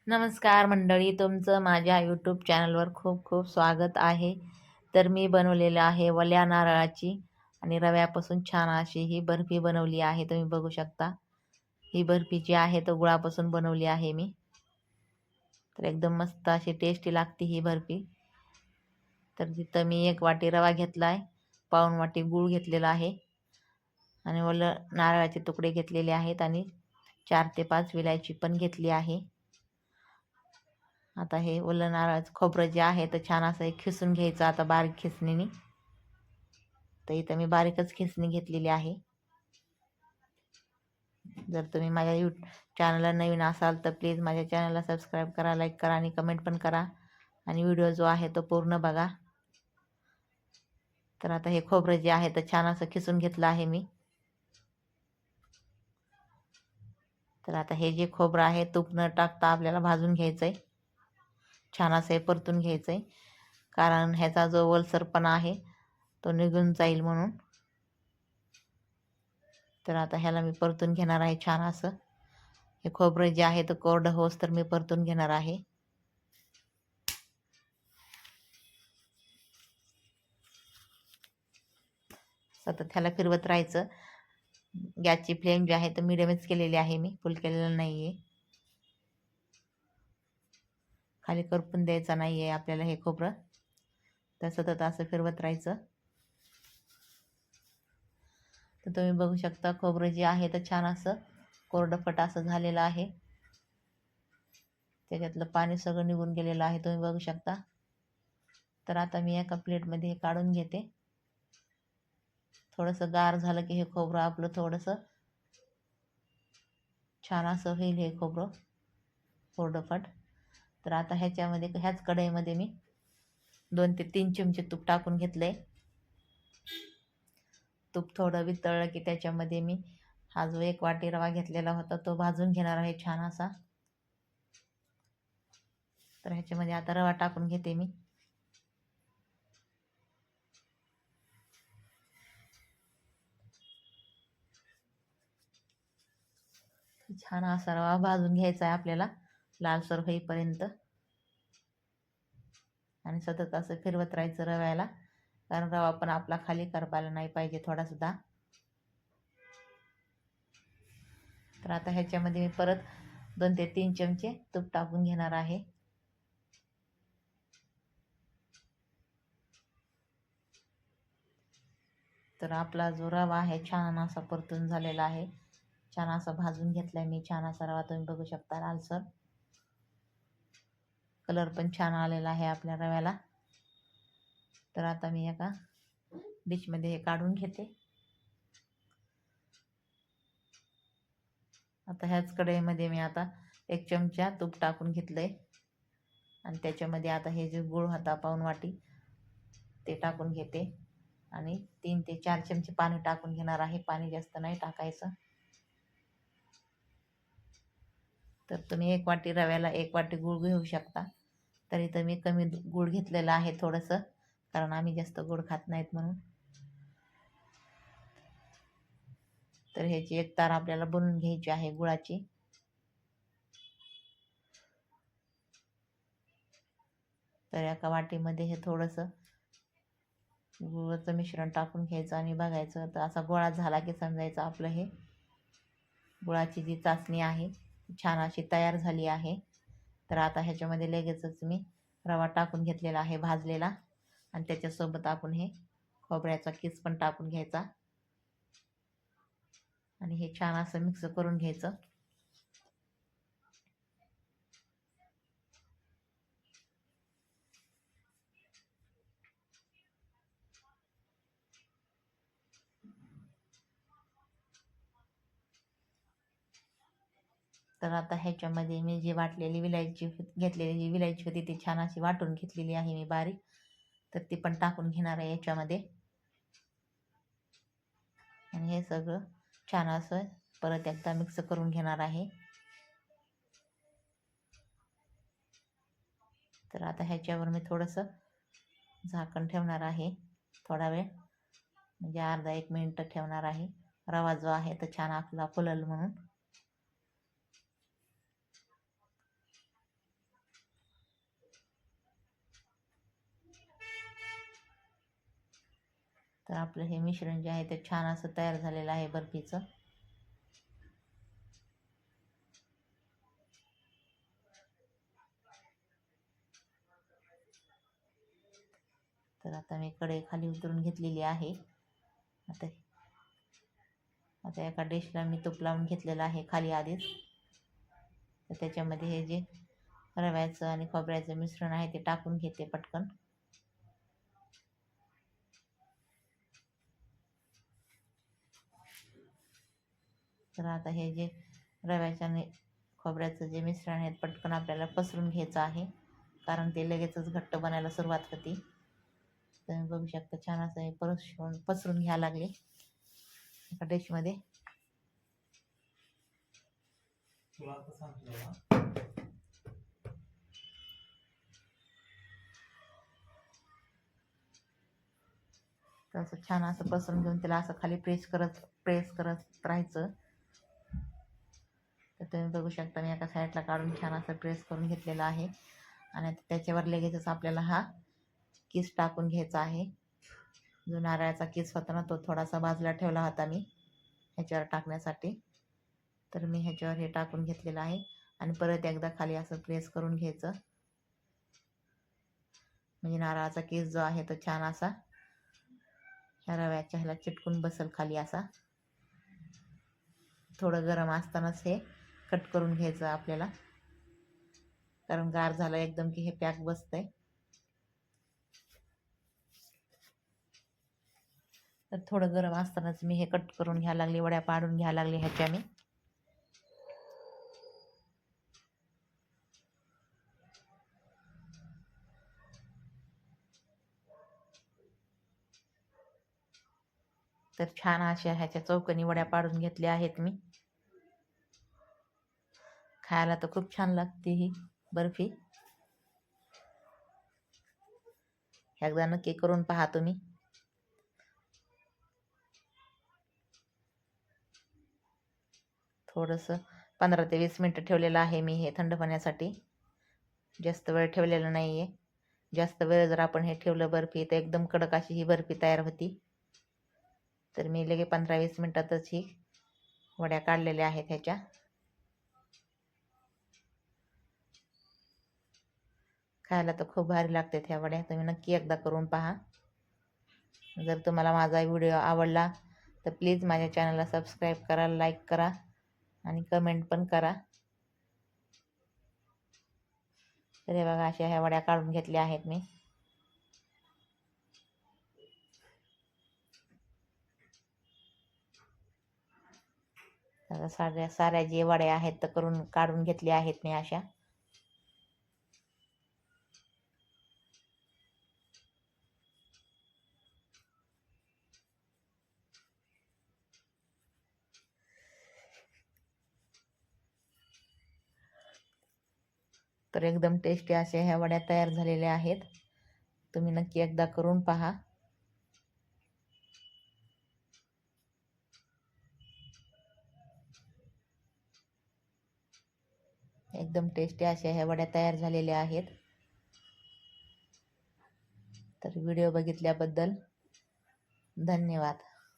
नमस्कार मंडळी, तुमचं माझ्या यूट्यूब चॅनलवर खूप खूप स्वागत आहे. तर मी बनवलेलं आहे वल्या नारळाची आणि रव्यापासून छान अशी ही बर्फी बनवली आहे. तुम्ही बघू शकता. ही बर्फी जी आहे तो गुळापासून बनवली आहे मी. तर एकदम मस्त अशी टेस्टी लागते ही बर्फी. तर तिथं मी 1 वाटी रवा घेतला आहे, पाऊण वाटी गूळ घेतलेला आहे आणि ओलं नारळाचे तुकडे घेतलेले आहेत आणि 4 ते 5 विलायची पण घेतली आहे. आता हे ओलं नारळाचं खोबरं जे आहे तर छान असं एक खिसून घ्यायचं आता बारीक खिसणीने. तर इथं मी बारीकच खिसणी घेतलेली आहे. जर तुम्ही माझ्या चॅनलला नवीन असाल तर प्लीज माझ्या चॅनलला सबस्क्राईब करा, लाईक करा आणि कमेंट पण करा आणि व्हिडिओ जो आहे तो पूर्ण बघा. तर आता हे खोबरं जे आहे तर छान असं खिसून घेतलं आहे मी. तर आता हे जे खोबरं आहे तूप न टाकता आपल्याला भाजून घ्यायचं आहे. छान असं हे परतून घ्यायचं आहे, कारण ह्याचा जो ओलसरपणा आहे तो निघून जाईल म्हणून. तर आता ह्याला मी परतून घेणार आहे छान असं. हे खोबरं जे आहे तर कोरडं होस तर मी परतून घेणार आहे. सतत ह्याला फिरवत राहायचं. गॅसची फ्लेम जी आहे तर मिडियमच केलेली आहे मी, फुल केलेलं नाही आहे. खाली करपून द्यायचं नाही आहे आपल्याला हे खोबरं. तर सतत असं फिरवत राहायचं. तर तुम्ही बघू शकता खोबरं जे आहे तर छान असं कोरडंपट असं झालेलं आहे. त्याच्यातलं पाणी सगळं निघून गेलेलं आहे, तुम्ही बघू शकता. तर आता मी एका प्लेटमध्ये हे काढून घेते. थोडंसं गार झालं की हे खोबरं आपलं थोडंसं छान असं होईल हे खोबरं कोरडंपट. तर आता ह्याच कढईमध्ये मी 2 ते 3 चमचे तूप टाकून घेतलंय. तूप थोडं वितळलं की त्याच्यामध्ये मी हा जो 1 वाटी रवा घेतलेला होता तो भाजून घेणार आहे छान असा. तर ह्याच्यामध्ये आता रवा टाकून घेते मी. छान असा रवा भाजून घ्यायचा आहे आपल्याला लालसर होईपर्यंत आणि सतत असं फिरवत राहायचं रव्याला, कारण रवा पण आपला खाली करपायला नाही पाहिजे थोडा सुद्धा. तर आता ह्याच्यामध्ये मी परत 2 ते 3 चमचे तूप टाकून घेणार आहे. तर आपला जो रवा आहे छान असा परतून झालेला आहे. छान असा भाजून घेतलाय मी छान असा रवा, तुम्ही बघू शकता लालसर. कलर पण छान आलेला आहे आपल्या रव्याला. तर आता मी एका डिशमध्ये हे काढून घेते. आता ह्याच कढईमध्ये मी आता 1 चमचा तूप टाकून घेतलंय आणि त्याच्यामध्ये आता हे जे गूळ होता पाऊण वाटी ते टाकून घेते आणि 3 ते 4 चमचे पाणी टाकून घेणार आहे. पाणी जास्त नाही टाकायचं. तर तुम्ही 1 वाटी रव्याला 1 वाटी गूळ घेऊ शकता. तर इथं मी कमी गूळ घेतलेलं आहे थोडंसं, कारण आम्ही जास्त गोड खात नाहीत म्हणून. तर ह्याची एक तार आपल्याला बनवून घ्यायची आहे गुळाची. तर एका वाटीमध्ये हे थोडंसं गुळाचं मिश्रण टाकून घ्यायचं आणि बघायचं. तर असा गोळा झाला की समजायचं आपलं हे गुळाची जी चाचणी आहे छान अशी तयार झाली आहे. तर आता ह्याच्यामध्ये लगेचच मी रवा टाकून घेतलेला आहे भाजलेला आणि त्याच्यासोबत आपण हे खोबऱ्याचा किस पण टाकून घ्यायचा आणि हे छान असं मिक्स करून घ्यायचं. तर आता ह्याच्यामध्ये मी जी वाटलेली विलायची घेतलेली जी विलायची होती ती छान अशी वाटून घेतलेली आहे मी बारीक. तर ती पण टाकून घेणार आहे याच्यामध्ये आणि हे सगळं छान असं परत एकदा मिक्स करून घेणार आहे. तर आता ह्याच्यावर मी थोडंसं झाकण ठेवणार आहे थोडा वेळ, म्हणजे अर्धा 1 मिनिट ठेवणार आहे. रवा जो आहे तो छान आपला फुलल म्हणून. तर आपलं हे मिश्रण जे आहे ते छान असं तयार झालेलं आहे बर्फीचं. तर आता मी कढई खाली उतरून घेतलेली आहे. आता एका डिशला मी तूप लावून घेतलेलं आहे खाली आधीच. तर त्याच्यामध्ये हे जे रव्याचं आणि खोबऱ्याचं मिश्रण आहे ते टाकून घेते पटकन. तर आता हे जे रव्याच्या आणि खोबऱ्याचं जे मिश्रण आहे पटकन आपल्याला पसरून घ्यायचं आहे, कारण ते लगेचच घट्ट बनायला सुरुवात होती. तुम्ही बघू शकता छान असं हे पसरून घ्यायला लागले एका डिशमध्ये. तर असं छान असं पसरून घेऊन त्याला असं खाली प्रेस करत राहायचं. तर तुम्ही बघू शकता मी एका साईडला काढून छान असं प्रेस करून घेतलेलं आहे. आणि त्याच्यावर लगेचच आपल्याला हा किस टाकून घ्यायचा आहे. जो नारळाचा किस होता ना तो थोडासा बाजूला ठेवला होता मी ह्याच्यावर टाकण्यासाठी. तर मी ह्याच्यावर हे टाकून घेतलेलं आहे आणि परत एकदा खाली असं प्रेस करून घ्यायचं, म्हणजे नारळाचा किस जो आहे तो छान असा ह्या रव्याच्या ह्याला चिटकून बसेल खाली असा. थोडं गरम असतानाच हे कट करून घ्यायचं आपल्याला, कारण गार झालं एकदम की हे पॅक बसतंय. तर थोडं गरम असतानाच मी हे कट करून घ्यायला लागले, वड्या पाडून घ्यायला लागले ह्याच्या मी. तर छान अशा ह्याच्या चौकनी वड्या पाडून घेतल्या आहेत मी. खायला तर खूप छान लागते ही बर्फी. एकदा नक्की करून पहा तुम्ही. थोडंसं 15 ते 20 मिनटं ठेवलेलं आहे मी हे थंड होण्यासाठी. जास्त वेळ ठेवलेला नाही आहे. जास्त वेळ जर आपण हे ठेवलं बर्फी तर एकदम कडक अशी ही बर्फी तयार होती. तर मी लगे 15-20 मिनटातच ही वड्या काढलेल्या आहेत ह्याच्या. खायला तर खूप भारी लागतात ह्या वड्या. तुम्ही नक्की एकदा करून पहा. जर तुम्हाला माझा व्हिडिओ आवडला तर प्लीज माझ्या चॅनलला सबस्क्राईब करा, लाईक करा आणि कमेंट पण करा. तर हे बघा अशा ह्या वड्या काढून घेतल्या आहेत मी. साऱ्या जे वड्या आहेत तर काढून घेतल्या आहेत मी अशा. तर एकदम टेस्टी अशा ह्या वड्या तयार झालेल्या आहेत. तुम्ही नक्की एकदा करून पहा. एकदम टेस्टी अशा ह्या वड्या तयार झालेल्या आहेत. तर व्हिडिओ बघितल्याबद्दल धन्यवाद.